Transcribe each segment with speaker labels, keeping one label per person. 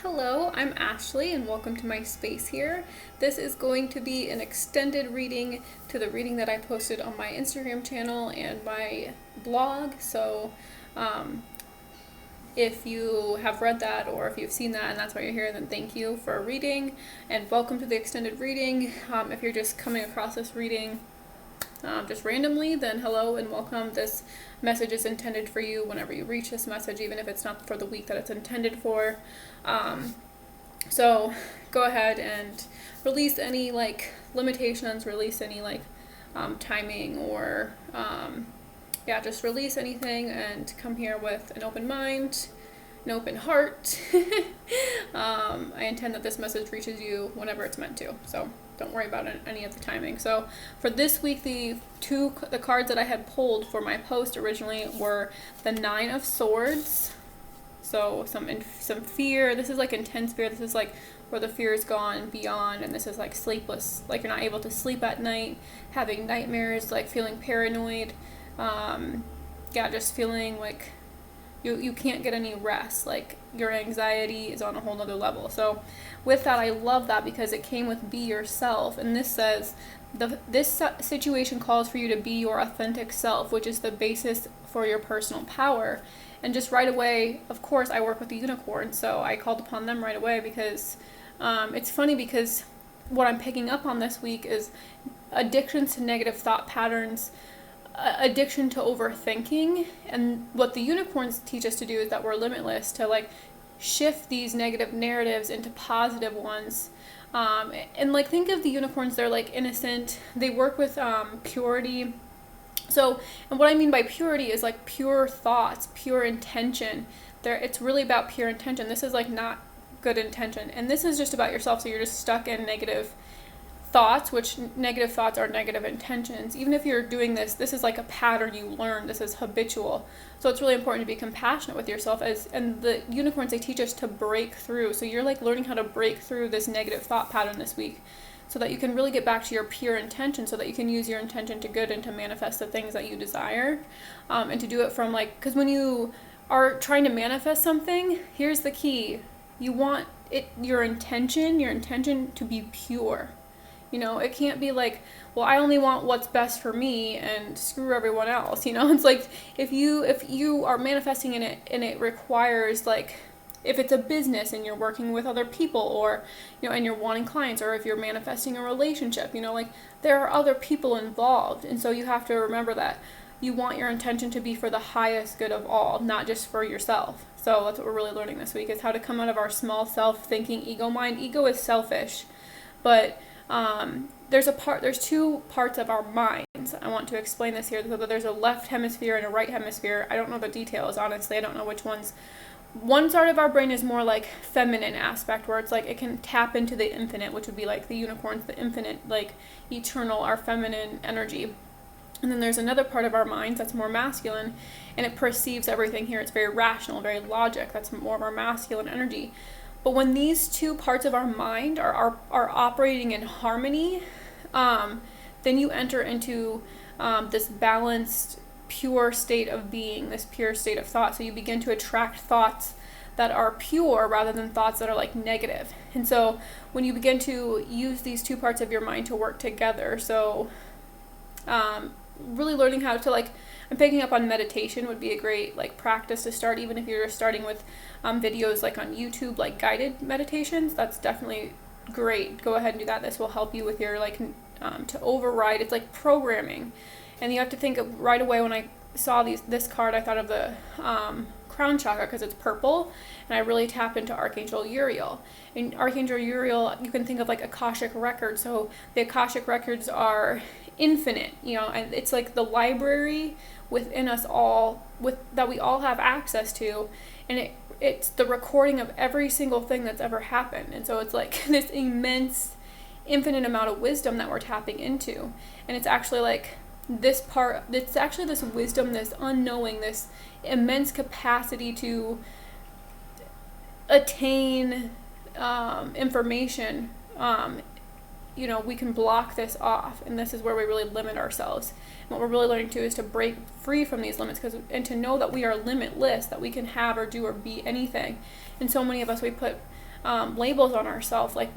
Speaker 1: Hello, I'm Ashley and welcome to my space here. This is going to be an extended reading to the reading that I posted on my Instagram channel and my blog. So if you have read that or if you've seen that and that's why you're here, then thank you for reading and welcome to the extended reading. If you're just coming across this reading just randomly, then hello and welcome. This message is intended for you whenever you reach this message, even if it's not for the week that it's intended for. So go ahead and release any limitations, release any timing or just release anything and come here with an open mind, an open heart. I intend that this message reaches you whenever it's meant to, so don't worry about any of the timing. So for this week, the cards that I had pulled for my post originally were the Nine of Swords. So some fear. This is intense fear. This is where the fear is gone beyond, and this is sleepless. You're not able to sleep at night, having nightmares, feeling paranoid. Just feeling like you can't get any rest. Your anxiety is on a whole nother level. So with that, I love that because it came with be yourself. And this says, this situation calls for you to be your authentic self, which is the basis for your personal power. And just right away, of course, I work with the unicorn, so I called upon them right away because it's funny because what I'm picking up on this week is addictions to negative thought patterns, addiction to overthinking, and what the unicorns teach us to do is that we're limitless, to shift these negative narratives into positive ones. And think of the unicorns, they're innocent, they work with purity. So, and what I mean by purity is pure thoughts, pure intention. It's really about pure intention. This is not good intention, and this is just about yourself. So you're just stuck in negative thoughts, which negative thoughts are negative intentions. Even if you're doing this is a pattern you learn. This is habitual. So it's really important to be compassionate with yourself. And the unicorns, they teach us to break through. So you're learning how to break through this negative thought pattern this week, so that you can really get back to your pure intention, so that you can use your intention to good and to manifest the things that you desire, and to do it from because when you are trying to manifest something, here's the key: you want your intention to be pure. It can't be well, I only want what's best for me and screw everyone else. It's if you are manifesting in it and it requires if it's a business and you're working with other people, or and you're wanting clients, or if you're manifesting a relationship, there are other people involved, and so you have to remember that you want your intention to be for the highest good of all, not just for yourself. So that's what we're really learning this week, is how to come out of our small self thinking ego mind. Ego is selfish, but there's two parts of our minds. I want to explain this here. So there's a left hemisphere and a right hemisphere. I don't know the details, honestly. I don't know which ones. One side of our brain is more feminine aspect, where it's it can tap into the infinite, which would be the unicorns, the infinite, eternal, our feminine energy. And then there's another part of our minds that's more masculine, and it perceives everything here. It's very rational, very logic. That's more of our masculine energy. But when these two parts of our mind are operating in harmony, then you enter into this balanced, pure state of being, this pure state of thought. So you begin to attract thoughts that are pure rather than thoughts that are negative. And so when you begin to use these two parts of your mind to work together, so really learning how to I'm picking up on meditation would be a great practice to start, even if you're starting with videos on YouTube, guided meditations. That's definitely great. Go ahead and do that. This will help you with your to override. It's programming. And you have to think of right away, when I saw this card, I thought of the crown chakra because it's purple, and I really tap into Archangel Uriel. And Archangel Uriel, you can think of Akashic records. So the Akashic records are infinite, and it's the library within us all, that we all have access to, and it's the recording of every single thing that's ever happened. And so it's this immense, infinite amount of wisdom that we're tapping into, and it's actually this part, it's actually this wisdom, this unknowing, this immense capacity to attain information. We can block this off, and this is where we really limit ourselves. And what we're really learning to is to break free from these limits, and to know that we are limitless, that we can have or do or be anything. And so many of us, we put labels on ourselves, like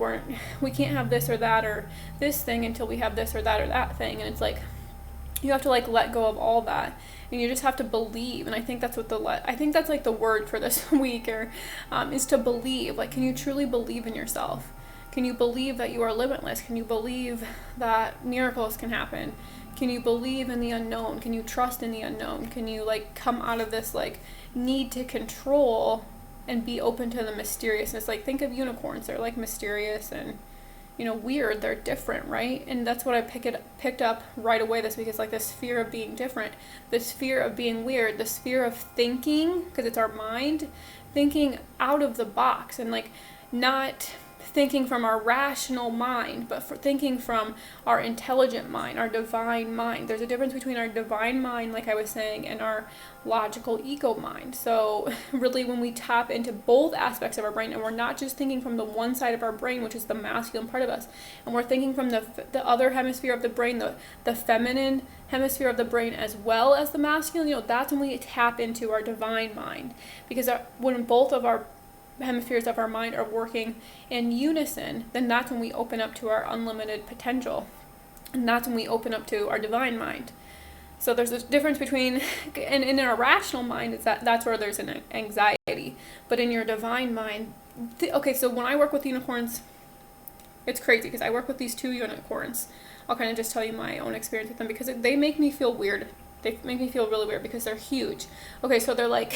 Speaker 1: we can't have this or that or this thing until we have this or that thing. And it's like you have to like let go of all that, and you just have to believe. And I think that's I think that's like the word for this week, or is to believe. Like, can you truly believe in yourself? Can you believe that you are limitless? Can you believe that miracles can happen? Can you believe in the unknown? Can you trust in the unknown? Can you like come out of this like need to control and be open to the mysteriousness? Like, think of unicorns. They're like mysterious and, you know, weird. They're different, right? And that's what I picked up right away this week, is like this fear of being different, this fear of being weird, this fear of thinking, because it's our mind, thinking out of the box, and like not thinking from our rational mind, but for thinking from our intelligent mind, our divine mind. There's a difference between our divine mind, like I was saying, and our logical ego mind. So really, when we tap into both aspects of our brain, and we're not just thinking from the one side of our brain, which is the masculine part of us, and we're thinking from the other hemisphere of the brain, the feminine hemisphere of the brain, as well as the masculine, you know, that's when we tap into our divine mind. Because when both of our hemispheres of our mind are working in unison, then that's when we open up to our unlimited potential, and that's when we open up to our divine mind. So there's a difference between, and in our rational mind, that's where there's an anxiety, but in your divine mind, okay, so when I work with unicorns, it's crazy because I work with these 2 unicorns. I'll kind of just tell you my own experience with them, because they make me feel weird. They make me feel really weird because they're huge. Okay, so they're like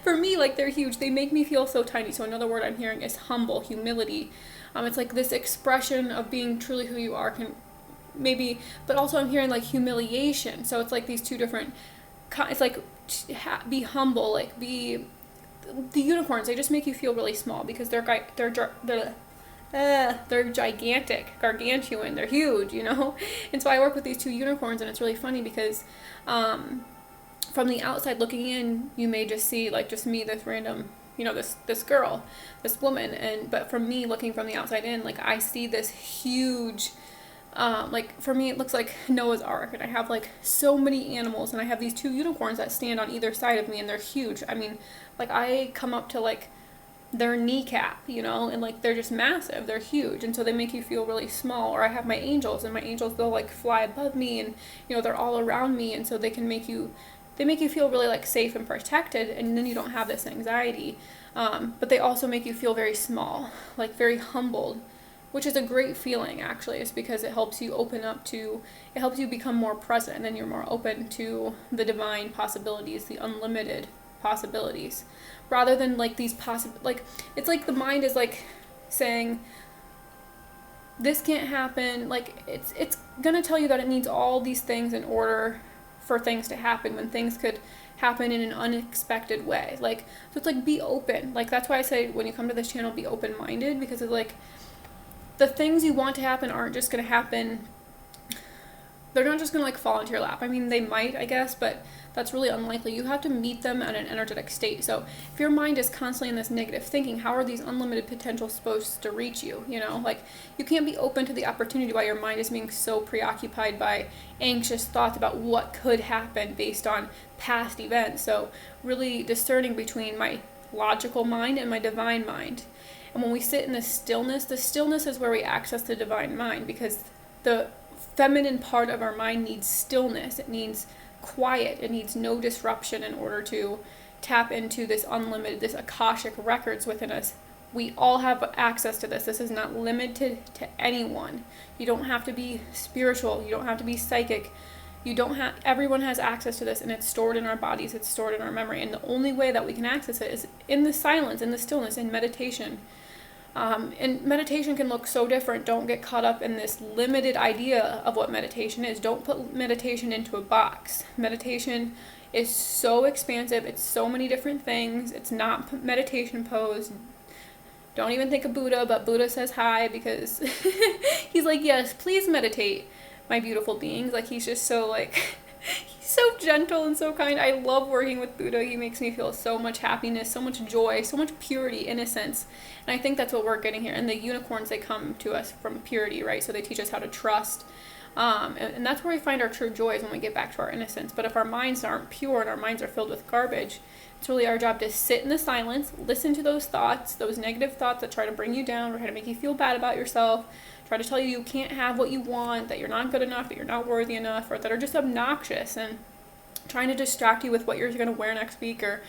Speaker 1: for me, like, they're huge. They make me feel so tiny. So another word I'm hearing is humble, humility. It's like this expression of being truly who you are, can maybe, but also I'm hearing like humiliation. So it's like these two different, it's like be humble, like be, the unicorns, they just make you feel really small because they're gigantic, gargantuan, they're huge, you know? And so I work with these 2 unicorns, and it's really funny because, from the outside looking in, you may just see like just me, this random, you know, this girl, this woman, but from me looking from the outside in, like I see this huge, like for me it looks like Noah's Ark, and I have like so many animals, and I have these 2 unicorns that stand on either side of me, and they're huge. I mean, like I come up to like their kneecap, you know, and like they're just massive, they're huge, and so they make you feel really small. Or I have my angels, and my angels, they'll like fly above me, and you know, they're all around me, and so they make you feel really like safe and protected, and then you don't have this anxiety, but they also make you feel very small, like very humbled, which is a great feeling actually. It's because it helps you open up to, it helps you become more present, and then you're more open to the divine possibilities, the unlimited possibilities, rather than like these like it's like the mind is like saying this can't happen, like it's gonna tell you that it needs all these things in order for things to happen, when things could happen in an unexpected way. Like, so it's like, be open. Like, that's why I say when you come to this channel, be open-minded, because it's like the things you want to happen aren't just going to happen. They're not just going to like fall into your lap. I mean, they might, I guess, but that's really unlikely. You have to meet them at an energetic state. So if your mind is constantly in this negative thinking, how are these unlimited potentials supposed to reach you? You know, like you can't be open to the opportunity while your mind is being so preoccupied by anxious thoughts about what could happen based on past events. So really discerning between my logical mind and my divine mind. And when we sit in the stillness is where we access the divine mind, because the feminine part of our mind needs stillness. It needs quiet. It needs no disruption in order to tap into this unlimited, this Akashic records within us. We all have access to this. This is not limited to anyone. You don't have to be spiritual. You don't have to be psychic. Everyone has access to this, and it's stored in our bodies. It's stored in our memory. And the only way that we can access it is in the silence, in the stillness, in meditation. And meditation can look so different. Don't get caught up in this limited idea of what meditation is. Don't put meditation into a box. Meditation is so expansive. It's so many different things. It's not meditation pose. Don't even think of Buddha, but Buddha says hi because he's like, yes, please meditate, my beautiful beings. Like, he's just so like, he's so gentle and so kind. I love working with Buddha. He makes me feel so much happiness, so much joy, so much purity, innocence. And I think that's what we're getting here. And the unicorns, they come to us from purity, right? So they teach us how to trust. And that's where we find our true joy, is when we get back to our innocence. But if our minds aren't pure and our minds are filled with garbage, it's really our job to sit in the silence, listen to those thoughts, those negative thoughts that try to bring you down, or try to make you feel bad about yourself, try to tell you can't have what you want, that you're not good enough, that you're not worthy enough, or that are just obnoxious and trying to distract you with what you're going to wear next week, or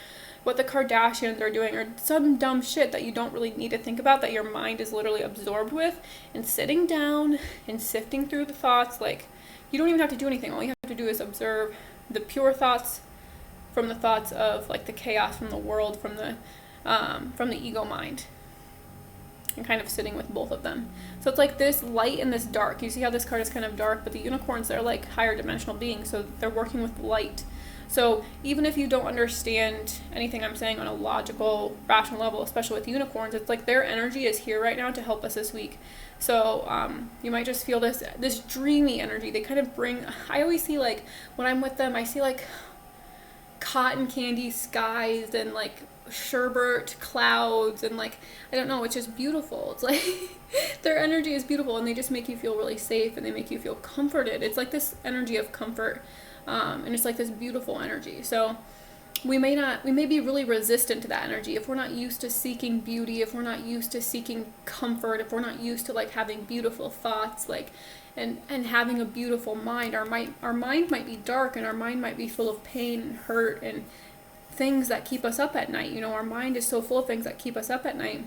Speaker 1: what the Kardashians are doing, or some dumb shit that you don't really need to think about, that your mind is literally absorbed with. And sitting down and sifting through the thoughts, like, you don't even have to do anything. All you have to do is observe the pure thoughts from the thoughts of, like, the chaos from the world, from the ego mind, and kind of sitting with both of them. So it's like this light and this dark. You see how this card is kind of dark, but the unicorns, they're like higher dimensional beings, so they're working with light. So even if you don't understand anything I'm saying on a logical, rational level, especially with unicorns, it's like their energy is here right now to help us this week. So you might just feel this dreamy energy. They kind of bring, I always see, like, when I'm with them, I see like cotton candy skies and like sherbet clouds, and like, I don't know, it's just beautiful. It's like their energy is beautiful, and they just make you feel really safe, and they make you feel comforted. It's like this energy of comfort. And it's like this beautiful energy. So we may be really resistant to that energy if we're not used to seeking beauty, if we're not used to seeking comfort, if we're not used to like having beautiful thoughts, like, and having a beautiful mind. Our mind might be dark, and our mind might be full of pain and hurt and things that keep us up at night. You know, our mind is so full of things that keep us up at night.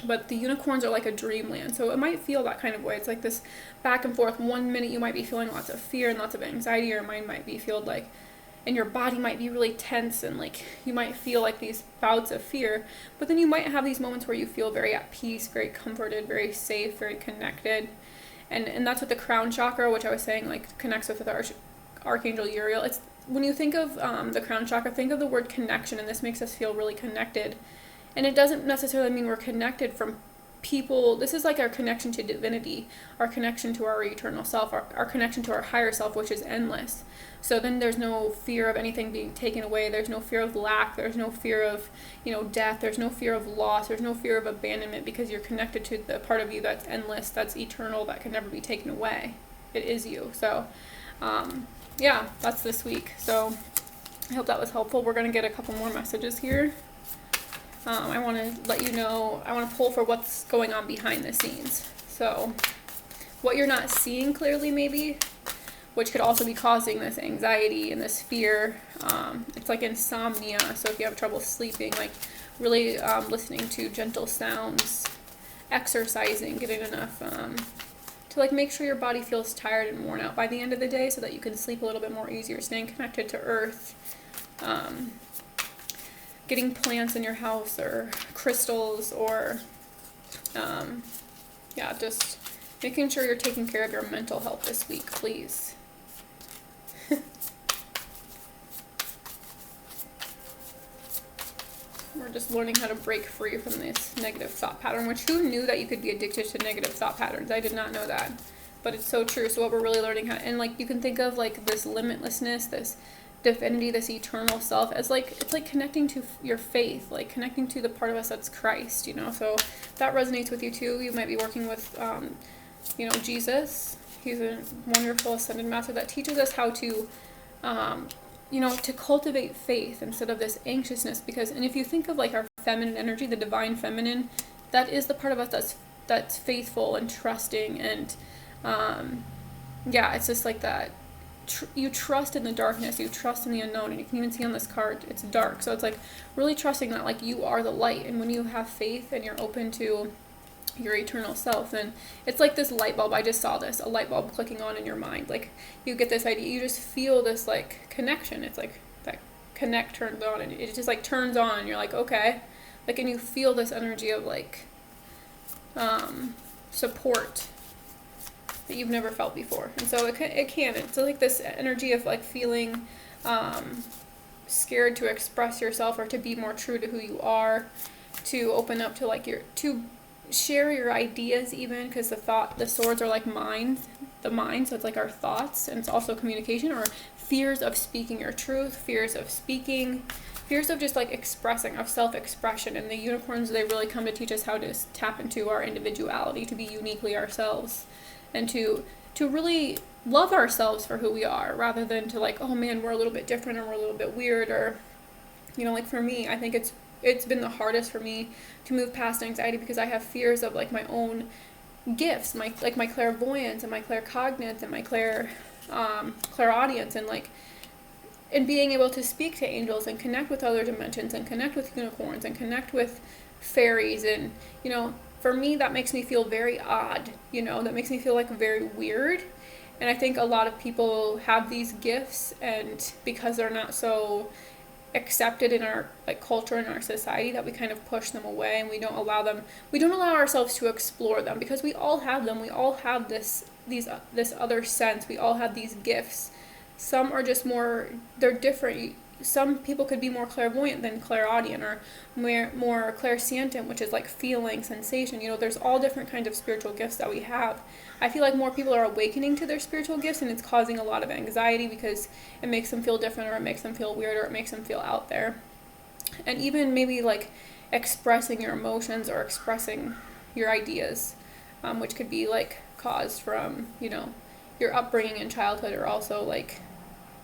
Speaker 1: But the unicorns are like a dreamland, so it might feel that kind of way. It's like this back and forth. 1 minute you might be feeling lots of fear and lots of anxiety. Your mind might be filled like, and your body might be really tense, and like you might feel like these bouts of fear. But then you might have these moments where you feel very at peace, very comforted, very safe, very connected. And that's what the crown chakra, which I was saying, like, connects with our Archangel Uriel. It's when you think of the crown chakra, think of the word connection, and this makes us feel really connected. And it doesn't necessarily mean we're connected from people. This is like our connection to divinity, our connection to our eternal self, our connection to our higher self, which is endless. So then there's no fear of anything being taken away. There's no fear of lack. There's no fear of, death. There's no fear of loss. There's no fear of abandonment, because you're connected to the part of you that's endless, that's eternal, that can never be taken away. It is you. So, that's this week. So I hope that was helpful. We're going to get a couple more messages here. I want to let you know, I want to pull for what's going on behind the scenes. So what you're not seeing clearly, maybe, which could also be causing this anxiety and this fear. It's like insomnia. So if you have trouble sleeping, like really listening to gentle sounds, exercising, getting enough to like make sure your body feels tired and worn out by the end of the day, so that you can sleep a little bit more easier, staying connected to earth. Getting plants in your house, or crystals, or just making sure you're taking care of your mental health this week, please. We're just learning how to break free from this negative thought pattern, which, who knew that you could be addicted to negative thought patterns? I did not know that, but it's so true. So what we're really learning and like, you can think of like this limitlessness, this divinity, this eternal self, as like, it's like connecting to your faith, like connecting to the part of us that's Christ, so if that resonates with you too. You might be working with Jesus. He's a wonderful ascended master that teaches us how to to cultivate faith instead of this anxiousness, and if you think of like our feminine energy, the divine feminine, that is the part of us that's faithful and trusting, and it's just like that. You trust in the darkness, you trust in the unknown, and you can even see on this card, it's dark. So it's like really trusting that like you are the light, and when you have faith and you're open to your eternal self, then it's like this light bulb. I just saw this, a light bulb clicking on in your mind. Like you get this idea, you just feel this like connection. It's like that connect turns on, and it just like turns on, and you're like, okay, like, and you feel this energy of like support that you've never felt before. And so it's like this energy of like feeling scared to express yourself, or to be more true to who you are, to open up to like to share your ideas, even, because the swords are like the mind, so it's like our thoughts, and it's also communication, or fears of speaking your truth, fears of just like expressing, of self-expression. And the unicorns, they really come to teach us how to tap into our individuality, to be uniquely ourselves, and to to really love ourselves for who we are, rather than to like, oh man, we're a little bit different, or we're a little bit weird, or, you know, like for me, I think it's been the hardest for me to move past anxiety, because I have fears of like my own gifts, my clairvoyance and my claircognizance and my clairaudience, and like, and being able to speak to angels and connect with other dimensions and connect with unicorns and connect with fairies. And, you know, for me, that makes me feel very odd, you know, that makes me feel like very weird. And I think a lot of people have these gifts, and because they're not so accepted in our like culture and our society, that we kind of push them away, and we don't allow ourselves to explore them, because we all have them. We all have this other sense. We all have these gifts. Some are just they're different. Some people could be more clairvoyant than clairaudient, or more clairsentient, which is like feeling, sensation. You know, there's all different kinds of spiritual gifts that we have. I feel like more people are awakening to their spiritual gifts, and it's causing a lot of anxiety, because it makes them feel different, or it makes them feel weird, or it makes them feel out there. And even maybe like expressing your emotions or expressing your ideas, which could be like caused from, you know, your upbringing in childhood, or also like,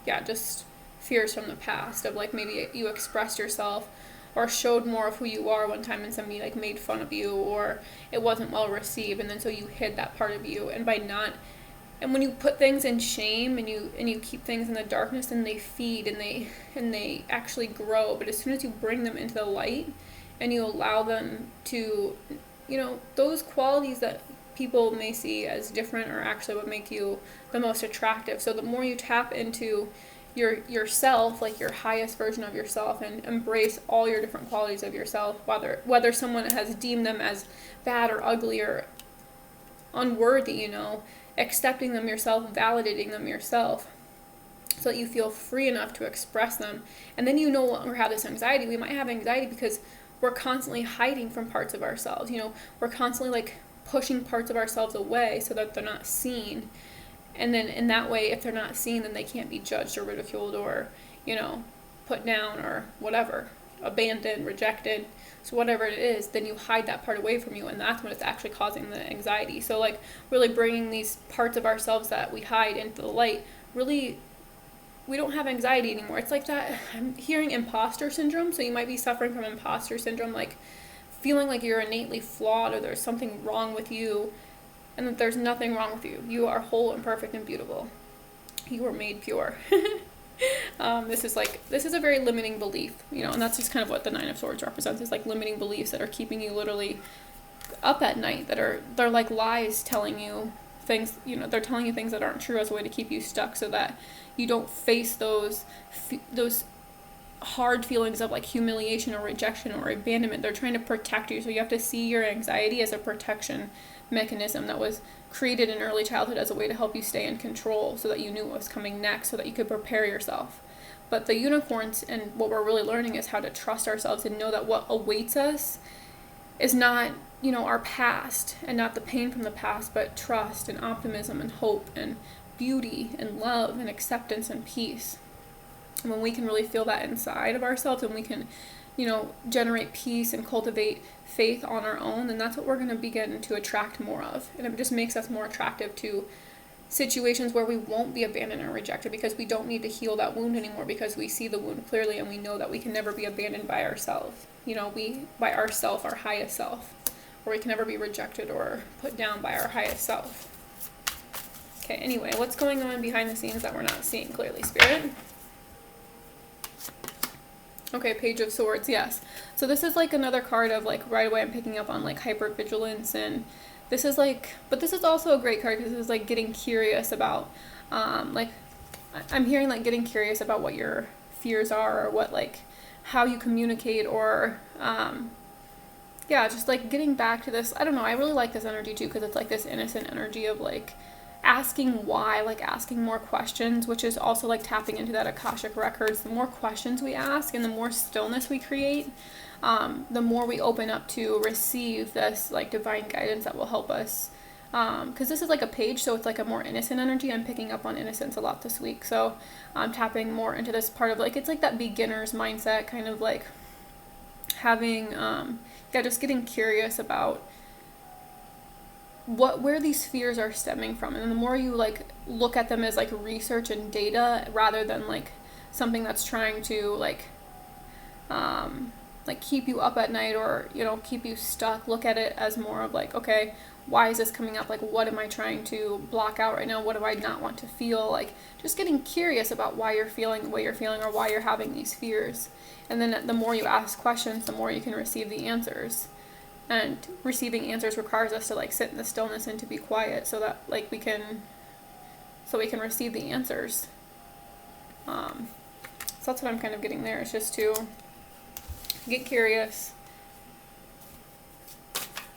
Speaker 1: yeah, just fears from the past of like maybe you expressed yourself or showed more of who you are one time, and somebody like made fun of you, or it wasn't well received, and then so you hid that part of you. And when you put things in shame, and you keep things in the darkness, and they feed and they actually grow. But as soon as you bring them into the light and you allow them to, you know, those qualities that people may see as different are actually what make you the most attractive. So the more you tap into yourself, like your highest version of yourself, and embrace all your different qualities of yourself, whether someone has deemed them as bad or ugly or unworthy, you know, accepting them yourself, validating them yourself, so that you feel free enough to express them. And then you no longer have this anxiety. We might have anxiety because we're constantly hiding from parts of ourselves. You know, we're constantly like pushing parts of ourselves away so that they're not seen. And then in that way, if they're not seen, then they can't be judged or ridiculed or, you know, put down or whatever, abandoned, rejected. So whatever it is, then you hide that part away from you, and that's when it's actually causing the anxiety. So like really bringing these parts of ourselves that we hide into the light, really, we don't have anxiety anymore. It's like that, I'm hearing imposter syndrome. So you might be suffering from imposter syndrome, like feeling like you're innately flawed or there's something wrong with you, and that there's nothing wrong with you. You are whole and perfect and beautiful. You were made pure. This is a very limiting belief, you know, and that's just kind of what the Nine of Swords represents, is like limiting beliefs that are keeping you literally up at night, they're like lies telling you things, you know, they're telling you things that aren't true as a way to keep you stuck, so that you don't face those hard feelings of like humiliation or rejection or abandonment. They're trying to protect you. So you have to see your anxiety as a protection mechanism that was created in early childhood as a way to help you stay in control, so that you knew what was coming next, so that you could prepare yourself. But the unicorns, and what we're really learning, is how to trust ourselves and know that what awaits us is not, you know, our past and not the pain from the past, but trust and optimism and hope and beauty and love and acceptance and peace. And when we can really feel that inside of ourselves, and we can, you know, generate peace and cultivate faith on our own, then that's what we're going to begin to attract more of. And it just makes us more attractive to situations where we won't be abandoned or rejected, because we don't need to heal that wound anymore, because we see the wound clearly, and we know that we can never be abandoned by ourselves. You know, by ourself, our highest self, or we can never be rejected or put down by our highest self. Okay, anyway, what's going on behind the scenes that we're not seeing clearly, Spirit? Okay, Page of Swords, yes. So this is like another card of like, right away I'm picking up on like hypervigilance, and this is like, but this is also a great card because this is like getting curious about, like, I'm hearing like getting curious about what your fears are, or what like, how you communicate, or, yeah, just like getting back to this. I don't know, I really like this energy too, because it's like this innocent energy of like asking why, like asking more questions, which is also like tapping into that Akashic records. The more questions we ask and the more stillness we create, the more we open up to receive this like divine guidance that will help us. Because this is like a page, so it's like a more innocent energy. I'm picking up on innocence a lot this week, so I'm tapping more into this part of like, it's like that beginner's mindset, kind of like having, just getting curious about where these fears are stemming from. And the more you like look at them as like research and data rather than like something that's trying to like keep you up at night or, you know, keep you stuck, look at it as more of like, okay, why is this coming up? Like, what am I trying to block out right now? What do I not want to feel? Like, just getting curious about why you're feeling the way you're feeling or why you're having these fears. And then the more you ask questions, the more you can receive the answers. And receiving answers requires us to like sit in the stillness and to be quiet so that like we can receive the answers. So that's what I'm kind of getting there. It's just to get curious.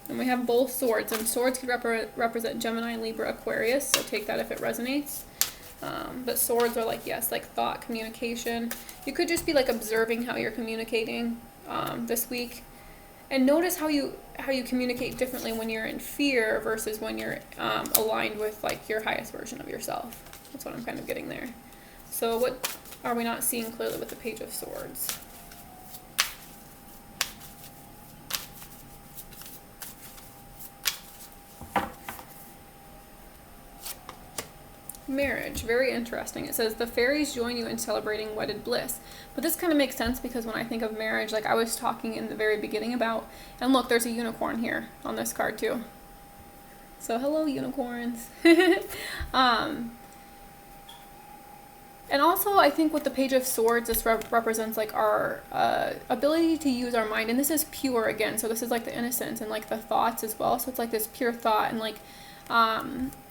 Speaker 1: And we have both swords, and swords could represent Gemini, Libra, Aquarius, so take that if it resonates. But swords are like, yes, like thought, communication. You could just be like observing how you're communicating this week. And notice how you communicate differently when you're in fear versus when you're aligned with like your highest version of yourself. That's what I'm kind of getting there. So what are we not seeing clearly with the Page of Swords? Marriage, very interesting. It says the fairies join you in celebrating wedded bliss. But this kind of makes sense because when I think of marriage, like I was talking in the very beginning about, and look, there's a unicorn here on this card too. So hello, unicorns. And also I think with the Page of Swords, this represents like our ability to use our mind. And this is pure again. So this is like the innocence and like the thoughts as well. So it's like this pure thought and like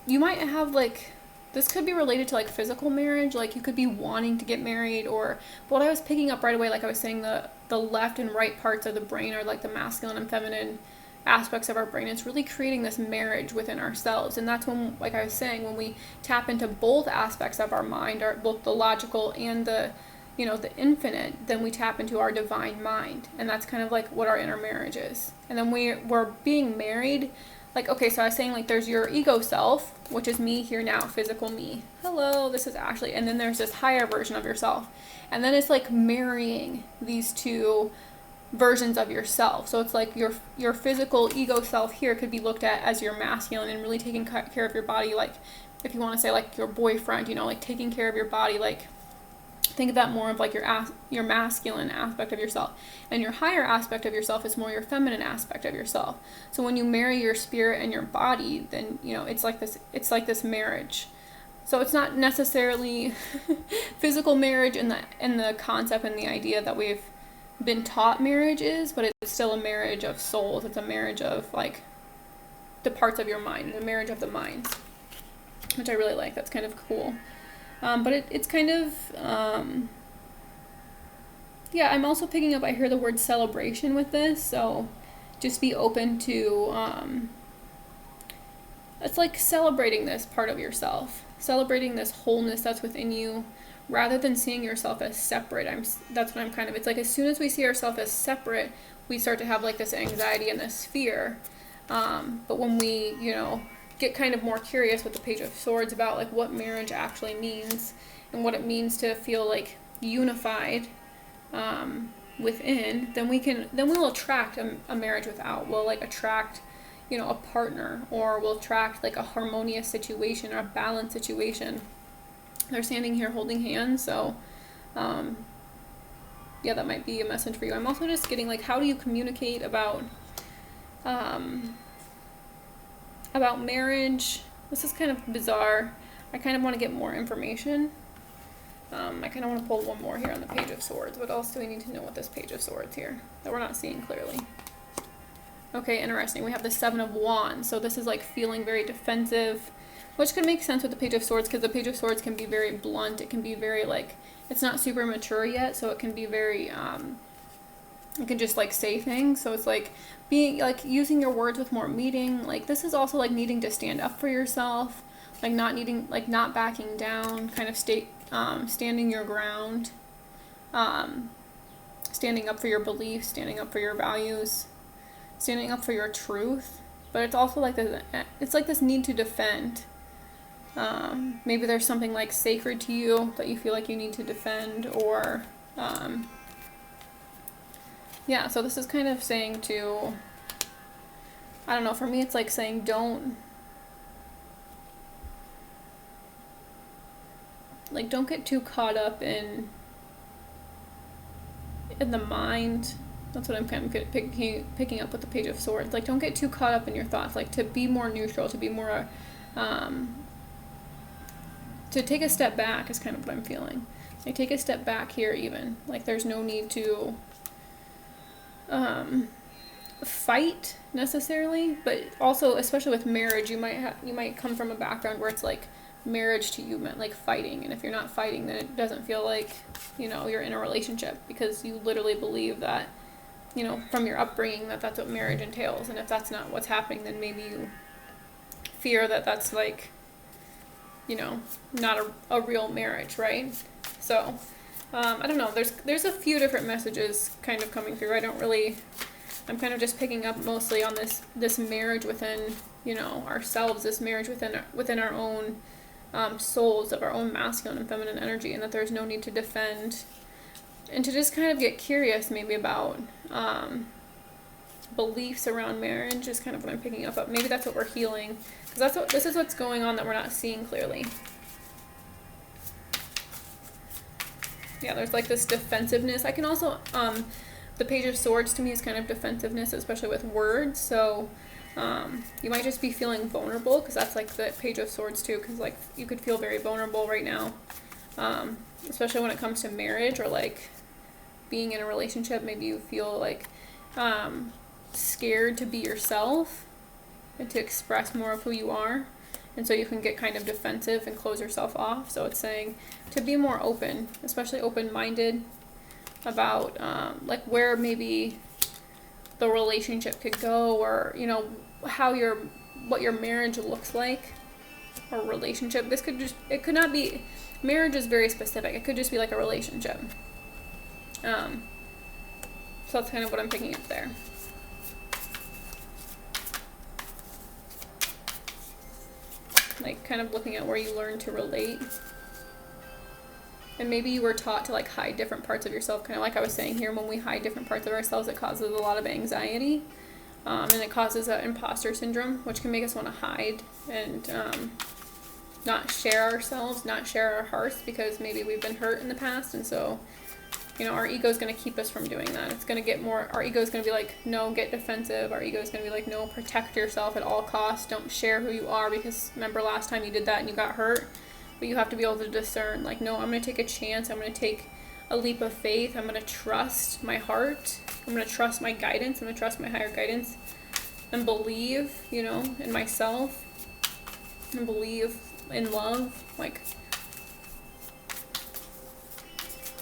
Speaker 1: you might have like, this could be related to like physical marriage, like you could be wanting to get married, or what I was picking up right away, like I was saying, the left and right parts of the brain are like the masculine and feminine aspects of our brain. It's really creating this marriage within ourselves, and that's when, like I was saying, when we tap into both aspects of our mind, both the logical and the, you know, the infinite, then we tap into our divine mind, and that's kind of like what our inner marriage is. And then we're being married. Like, okay, so I was saying, like, there's your ego self, which is me here now, physical me. Hello, this is Ashley. And then there's this higher version of yourself. And then it's like marrying these two versions of yourself. So it's like your physical ego self here could be looked at as your masculine and really taking care of your body. Like, if you want to say, like, your boyfriend, you know, like taking care of your body, like, think of that more of like your masculine aspect of yourself, and your higher aspect of yourself is more your feminine aspect of yourself. So when you marry your spirit and your body, then, you know, it's like this marriage. So it's not necessarily physical marriage in the concept and the idea that we've been taught marriage is, but it's still a marriage of souls. It's a marriage of like the parts of your mind, the marriage of the minds, which I really like. That's kind of cool. But it's kind of, yeah, I'm also picking up, I hear the word celebration with this, so just be open to, it's like celebrating this part of yourself, celebrating this wholeness that's within you, rather than seeing yourself as separate. That's what I'm kind of, it's like as soon as we see ourselves as separate, we start to have like this anxiety and this fear, but when we, you know, get kind of more curious with the Page of Swords about like what marriage actually means and what it means to feel like unified within, then we'll attract a marriage without. We'll like attract, you know, a partner, or we'll attract like a harmonious situation or a balanced situation. They're standing here holding hands, so yeah, that might be a message for you. I'm also just getting like, how do you communicate about marriage? This is kind of bizarre. I kind of want to get more information. I kind of want to pull one more here on the Page of Swords. What else do we need to know with this Page of Swords here that we're not seeing clearly? Okay, interesting. We have the Seven of Wands. So this is like feeling very defensive, which could make sense with the Page of Swords, because the Page of Swords can be very blunt. It can be very like, it's not super mature yet, so it can be very, it can just like say things. So it's like being like using your words with more meaning. Like this is also like needing to stand up for yourself, like not backing down, kind of standing your ground, standing up for your beliefs, standing up for your values, standing up for your truth. But it's also like this need to defend. Maybe there's something like sacred to you that you feel like you need to defend, or yeah, so this is kind of saying to, I don't know, for me it's like saying don't like, don't get too caught up in the mind. That's what I'm kind of picking up with the Page of Swords. Like, don't get too caught up in your thoughts. Like, to be more neutral, to be more, to take a step back is kind of what I'm feeling. Like, take a step back here even. Like, there's no need to fight necessarily, but also, especially with marriage, you might come from a background where it's like marriage to you meant like fighting, and if you're not fighting, then it doesn't feel like, you're in a relationship, because you literally believe that, from your upbringing, that that's what marriage entails. And if that's not what's happening, then maybe you fear that that's like, not a real marriage, right? So I don't know, there's a few different messages kind of coming through. I'm kind of just picking up mostly on this marriage within, ourselves, this marriage within our own souls, of our own masculine and feminine energy, and that there's no need to defend, and to just kind of get curious maybe about beliefs around marriage is kind of what I'm picking up. Maybe that's what we're healing, because this is what's going on that we're not seeing clearly. Yeah, there's like this defensiveness. I can also, the Page of Swords to me is kind of defensiveness, especially with words. So you might just be feeling vulnerable, because that's like the Page of Swords too, because like you could feel very vulnerable right now, especially when it comes to marriage or like being in a relationship. Maybe you feel like scared to be yourself and to express more of who you are. And so you can get kind of defensive and close yourself off. So it's saying to be more open, especially open-minded about like where maybe the relationship could go, or what your marriage looks like, or relationship. It could not be, marriage is very specific. It could just be like a relationship. So that's kind of what I'm picking up there. Like, kind of looking at where you learn to relate. And maybe you were taught to like hide different parts of yourself, kind of like I was saying here. When we hide different parts of ourselves, it causes a lot of anxiety, and it causes an imposter syndrome, which can make us want to hide and not share ourselves, not share our hearts, because maybe we've been hurt in the past. And so, our ego is going to keep us from doing that. It's going to get more, our ego is going to be like, no, get defensive. Our ego is going to be like, no, protect yourself at all costs. Don't share who you are, because remember last time you did that and you got hurt. But you have to be able to discern, like, no, I'm going to take a chance. I'm going to take a leap of faith. I'm going to trust my heart. I'm going to trust my guidance. I'm going to trust my higher guidance and believe, in myself, and believe in love. Like,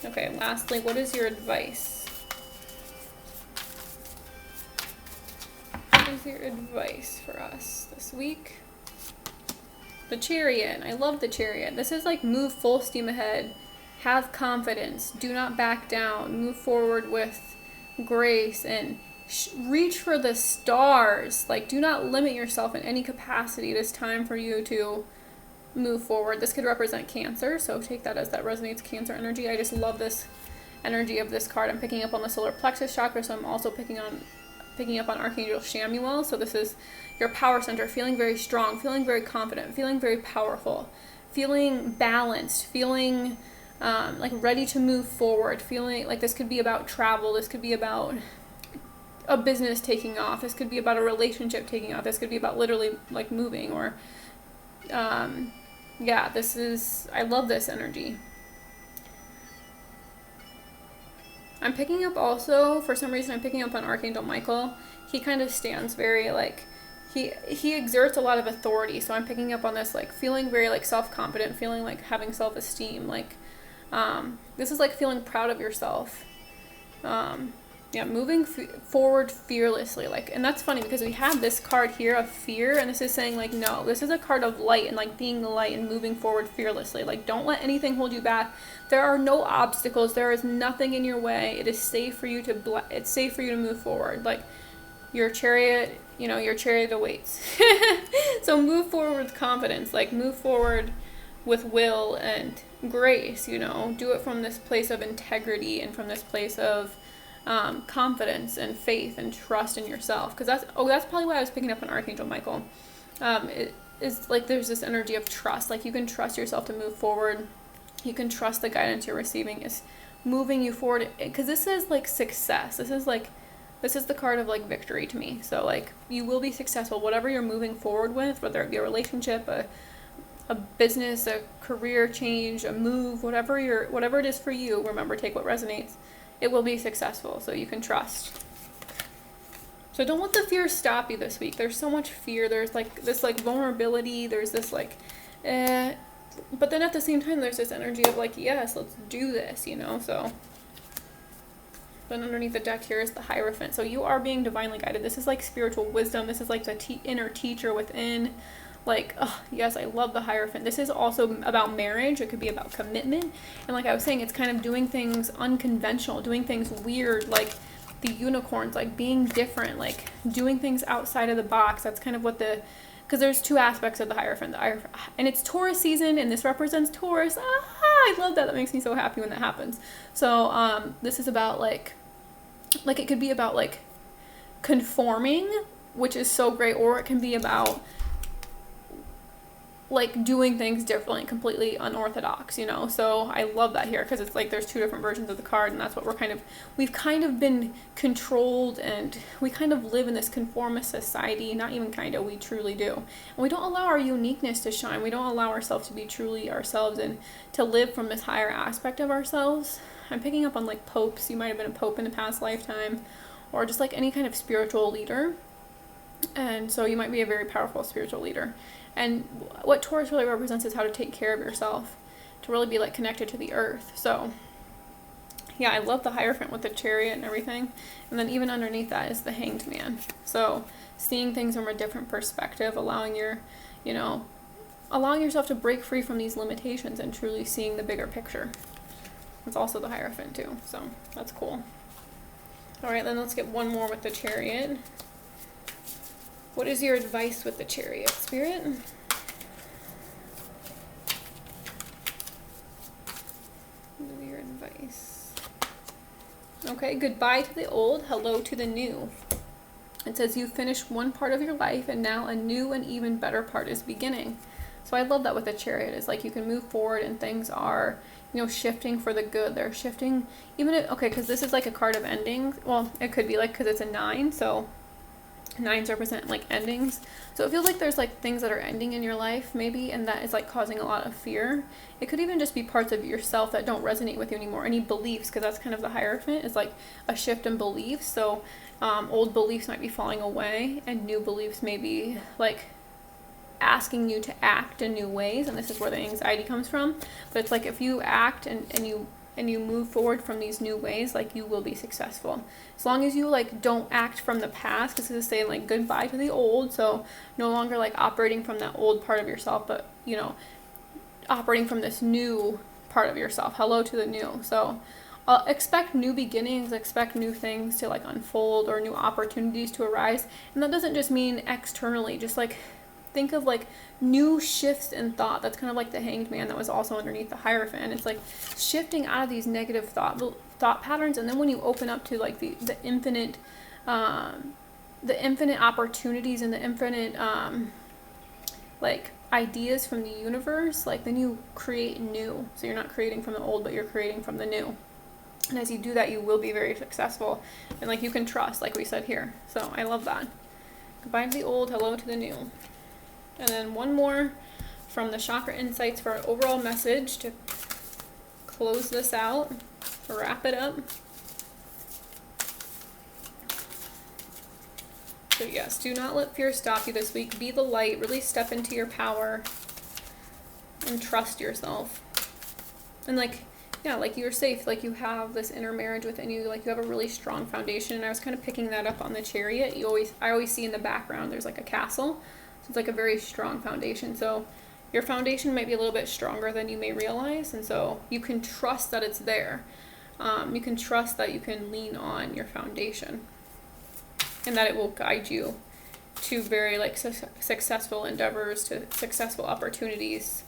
Speaker 1: okay, lastly, what is your advice? What is your advice for us this week? The Chariot. I love the Chariot. This is like, move full steam ahead. Have confidence. Do not back down. Move forward with grace and reach for the stars. Like, do not limit yourself in any capacity. It is time for you to move forward. This could represent Cancer, so take that as that resonates Cancer energy. I just love this energy of this card. I'm picking up on the solar plexus chakra, so I'm also picking up on Archangel Shamuel. So this is your power center, feeling very strong, feeling very confident, feeling very powerful, feeling balanced, feeling like ready to move forward, feeling like this could be about travel, this could be about a business taking off, this could be about a relationship taking off, this could be about literally like moving, or yeah, I love this energy. I'm picking up also, for some reason, I'm picking up on Archangel Michael. He kind of stands very, like, he exerts a lot of authority. So I'm picking up on this, like, feeling very, like, self-confident, feeling like having self-esteem. Like, this is like feeling proud of yourself. Yeah, moving forward fearlessly. Like, and that's funny because we have this card here of fear, and this is saying, like, no, this is a card of light and, like, being the light and moving forward fearlessly. Like, don't let anything hold you back. There are no obstacles. There is nothing in your way. It is safe for you to it's safe for you to move forward. Like, your chariot, your chariot awaits. So move forward with confidence. Like, move forward with will and grace, do it from this place of integrity and from this place of confidence and faith and trust in yourself. Because that's probably why I was picking up on Archangel Michael. It is like there's this energy of trust. Like, you can trust yourself to move forward. You can trust the guidance you're receiving is moving you forward, because this is like success. This is the card of like victory to me. So like you will be successful, whatever you're moving forward with, whether it be a relationship, a business, a career change, a move, whatever it is for you. Remember, take what resonates. It will be successful, so you can trust. So don't let the fear stop you this week. There's so much fear. There's like this like vulnerability. There's this like, but then at the same time, there's this energy of like, yes, let's do this, you know, so. Then underneath the deck here is the Hierophant. So you are being divinely guided. This is like spiritual wisdom. This is like the inner teacher within. Like, oh, yes, I love the Hierophant. This is also about marriage. It could be about commitment. And like I was saying, it's kind of doing things unconventional, doing things weird, like the unicorns, like being different, like doing things outside of the box. That's kind of what because there's two aspects of the Hierophant. And it's Taurus season, and this represents Taurus. I love that. That makes me so happy when that happens. So this is about like it could be about like conforming, which is so great, or it can be about like doing things differently, completely unorthodox, you know. So I love that here, because it's like there's two different versions of the card, and that's what we've kind of been controlled, and we kind of live in this conformist society. Not even kind of, we truly do. And we don't allow our uniqueness to shine. We don't allow ourselves to be truly ourselves and to live from this higher aspect of ourselves. I'm picking up on like popes. You might have been a pope in a past lifetime, or just like any kind of spiritual leader. And so you might be a very powerful spiritual leader. And what Taurus really represents is how to take care of yourself, to really be like connected to the earth. So yeah, I love the Hierophant with the Chariot and everything. And then even underneath that is the Hanged Man. So seeing things from a different perspective, allowing yourself to break free from these limitations and truly seeing the bigger picture. It's also the Hierophant too, so that's cool. All right, then let's get one more with the Chariot. What is your advice with the Chariot, Spirit? What is your advice? Okay, goodbye to the old, hello to the new. It says you finished one part of your life, and now a new and even better part is beginning. So I love that with the Chariot. It's like you can move forward and things are, shifting for the good. They're shifting, because this is like a card of endings. Well, it could be like, because it's a 9, so 9s represent like endings. So it feels like there's like things that are ending in your life maybe, and that is like causing a lot of fear. It could even just be parts of yourself that don't resonate with you anymore. Any beliefs, because that's kind of the Hierophant, is like a shift in beliefs. So old beliefs might be falling away, and new beliefs may be like asking you to act in new ways, and this is where the anxiety comes from. But it's like if you act and you move forward from these new ways, like you will be successful. As long as you like don't act from the past, because this is saying like goodbye to the old, so no longer like operating from that old part of yourself, but operating from this new part of yourself. Hello to the new. So expect new beginnings, expect new things to like unfold, or new opportunities to arise. And that doesn't just mean externally, just like think of like new shifts in thought. That's kind of like the Hanged Man that was also underneath the Hierophant. It's like shifting out of these negative thought patterns, and then when you open up to like the infinite opportunities and the infinite like ideas from the universe, like then you create new. So you're not creating from the old, but you're creating from the new. And as you do that, you will be very successful, and like you can trust, like we said here. So I love that. Goodbye to the old, hello to the new. And then one more from the Chakra Insights for our overall message to close this out, wrap it up. So yes, do not let fear stop you this week. Be the light, really step into your power and trust yourself. And like you're safe, like you have this inner marriage within you, like you have a really strong foundation. And I was kind of picking that up on the Chariot. I always see in the background there's like a castle. So it's like a very strong foundation. So your foundation might be a little bit stronger than you may realize, and so you can trust that it's there. You can trust that you can lean on your foundation, and that it will guide you to very like successful endeavors, to successful opportunities.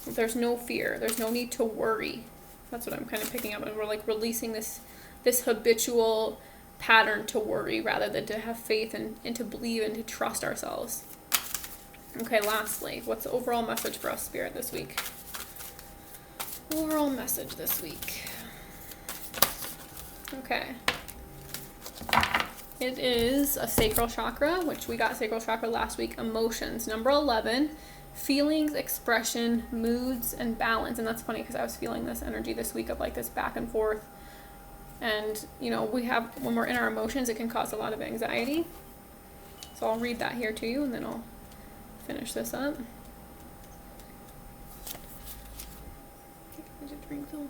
Speaker 1: There's no fear. There's no need to worry. That's what I'm kind of picking up, and we're like releasing this habitual pattern to worry rather than to have faith and to believe and to trust ourselves. Okay, lastly, what's the overall message for us, Spirit, this week? overall message this week. Okay. It is a sacral chakra, which we got sacral chakra last week. Emotions, number 11. Feelings, expression, moods, and balance. And that's funny because I was feeling this energy this week of like this back and forth. And, you know, when we're in our emotions, it can cause a lot of anxiety. So I'll read that here to you and then I'll finish this up. Is it drink though?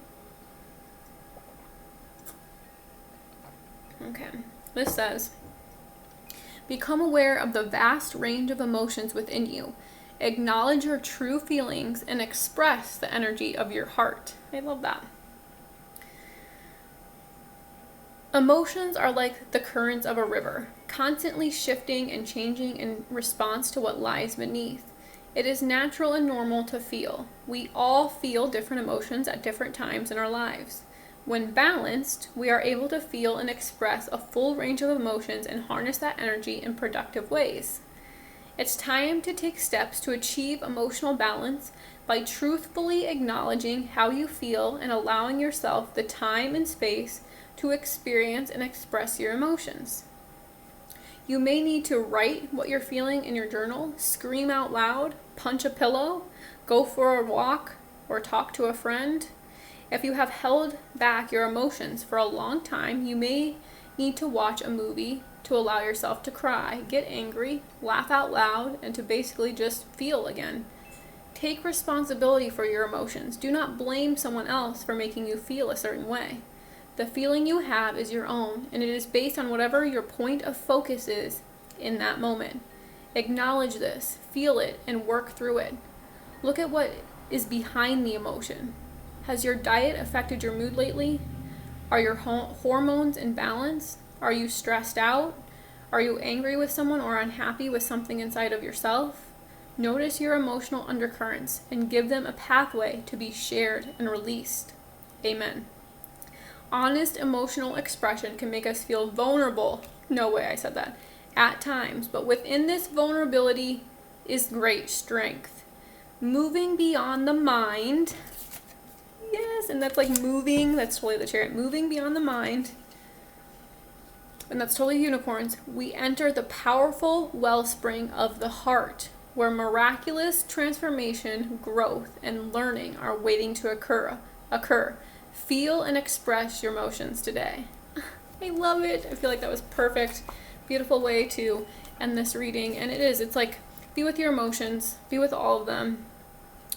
Speaker 1: Okay. This says, become aware of the vast range of emotions within you. Acknowledge your true feelings and express the energy of your heart. I love that. Emotions are like the currents of a river, constantly shifting and changing in response to what lies beneath. It is natural and normal to feel. We all feel different emotions at different times in our lives. When balanced, we are able to feel and express a full range of emotions and harness that energy in productive ways. It's time to take steps to achieve emotional balance by truthfully acknowledging how you feel and allowing yourself the time and space to experience and express your emotions. You may need to write what you're feeling in your journal, scream out loud, punch a pillow, go for a walk, or talk to a friend. If you have held back your emotions for a long time, you may need to watch a movie to allow yourself to cry, get angry, laugh out loud, and to basically just feel again. Take responsibility for your emotions. Do not blame someone else for making you feel a certain way. The feeling you have is your own, and it is based on whatever your point of focus is in that moment. Acknowledge this, feel it, and work through it. Look at what is behind the emotion. Has your diet affected your mood lately? Are your hormones in balance? Are you stressed out? Are you angry with someone or unhappy with something inside of yourself? Notice your emotional undercurrents and give them a pathway to be shared and released. Amen. Honest emotional expression can make us feel vulnerable. No way I said that. At times, but within this vulnerability is great strength. Moving beyond the mind. Yes, and that's like moving. That's totally the chariot. Moving beyond the mind. And that's totally unicorns. We enter the powerful wellspring of the heart, where miraculous transformation, growth, and learning are waiting to occur. Feel and express your emotions today. I love it. I feel like that was perfect. Beautiful way to end this reading. And it is. It's like, be with your emotions. Be with all of them.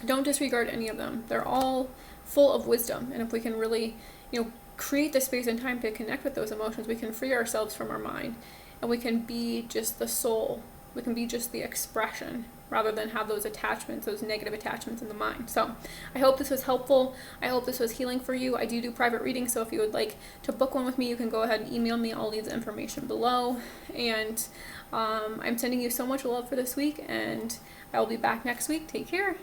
Speaker 1: Don't disregard any of them. They're all full of wisdom. And if we can really, create the space and time to connect with those emotions, we can free ourselves from our mind. And we can be just the soul. We can be just the expression, rather than have those attachments, those negative attachments in the mind. So I hope this was helpful. I hope this was healing for you. I do private readings, so if you would like to book one with me, you can go ahead and email me. I'll leave the information below. And I'm sending you so much love for this week, and I will be back next week. Take care.